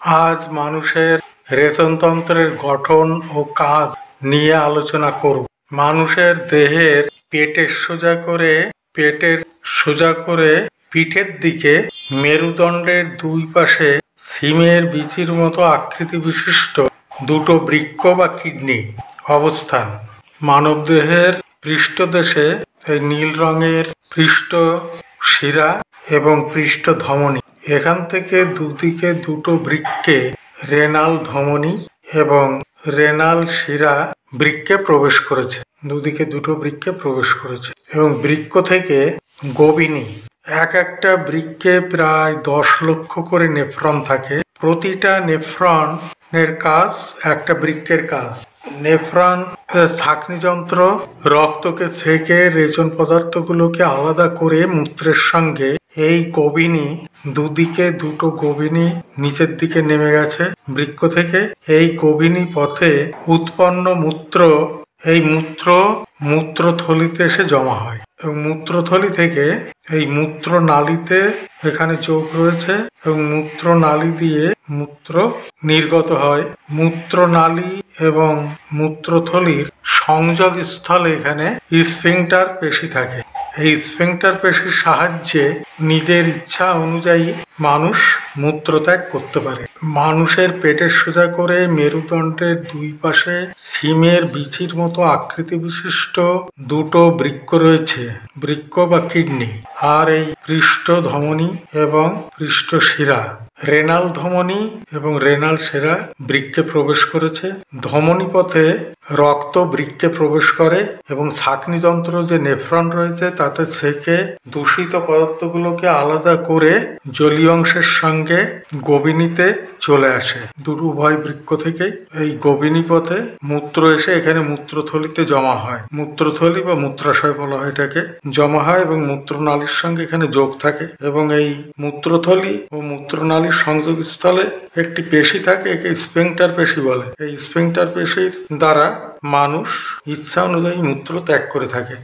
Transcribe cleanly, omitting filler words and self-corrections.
আজ মানুষের রেচনতন্ত্রের গঠন ও কাজ নিয়ে আলোচনা করব। মানুষের দেহের পেটের সোজা করে পিঠের দিকে মেরুদণ্ডের দুই পাশে সিমের বিচির মতো আকৃতি বিশিষ্ট দুটো বৃক্ক বা কিডনি অবস্থান। মানবদেহের পৃষ্ঠদেশে এই নীল রঙের পৃষ্ঠ শিরা এবং পৃষ্ঠ ধমনী, এখান থেকে দুদিকে দুটো বৃক্কে রেনাল ধমনী এবং রেনাল শিরা বৃক্কে প্রবেশ করেছে। দুদিকে দুটো বৃক্কে প্রবেশ করেছে এবং বৃক্ক থেকে গোবিনী। একটা বৃক্কে প্রায় 10 লক্ষ করে নেফ্রন থাকে। প্রতিটা নেফ্রনের কাজ একটা বৃক্কের কাজ। নেফ্রন ছাঁকনি যন্ত্র রক্তকে ছেঁকে রেচন পদার্থগুলোকে আলাদা করে মূত্রের সঙ্গে এই গোবিনী, দুদিকে দুটো গোবিনী নিচের দিকে নেমে গেছে বৃক্ক থেকে। এই গোবিনী পথে উৎপন্ন মূত্র, এই মূত্রথলিতে এসে জমা হয় এবং মূত্রথলি থেকে এই মূত্র নালীতে এখানে যোগ রয়েছে এবং মূত্র নালী দিয়ে মূত্র নির্গত হয়। মূত্রনালী এবং মূত্রথলির সংযোগ স্থলে এখানে স্ফিংটার পেশি থাকে। এই স্ফিংটার পেশির সাহায্যে নিজের ইচ্ছা অনুযায়ী মানুষ মূত্রত্যাগ করতে পারে। মানুষের পেটের সোজা করে মেরুদণ্ডের দুই পাশে সিমের বিচির মতো আকৃতি বিশিষ্ট দুটো বৃক্ক রয়েছে, বৃক্ক বা কিডনি। আর এই পৃষ্ঠ ধমনী এবং পৃষ্ঠ শিরা, রেনাল ধমনী এবং রেনাল শিরা বৃক্কে প্রবেশ করেছে। ধমনী পথে রক্ত বৃক্কে প্রবেশ করে এবং ছাঁকনি যন্ত্র যে নেফ্রন রয়েছে তাতে ছেঁকে দূষিত পদার্থগুলোকে আলাদা করে জলীয় অংশের সঙ্গে গোবিনীতে চলে আসে। উভয় বৃক্ক থেকে এই গোবিনী পথে মূত্র এসে এখানে মূত্রথলিতে জমা হয়। মূত্রথলি বা মূত্রাশয় বলা হয় এটাকে। জমা হয় এবং মূত্রনালীর সঙ্গে এখানে যোগ থাকে এবং এই মূত্রথলি ও মূত্রনালীর সংযোগ স্থলে একটি পেশি থাকে, একে স্ফিংটার পেশি বলে। এই স্ফিংটার পেশির দ্বারা মানুষ ইচ্ছা অনুযায়ী মূত্র ত্যাগ করে থাকে।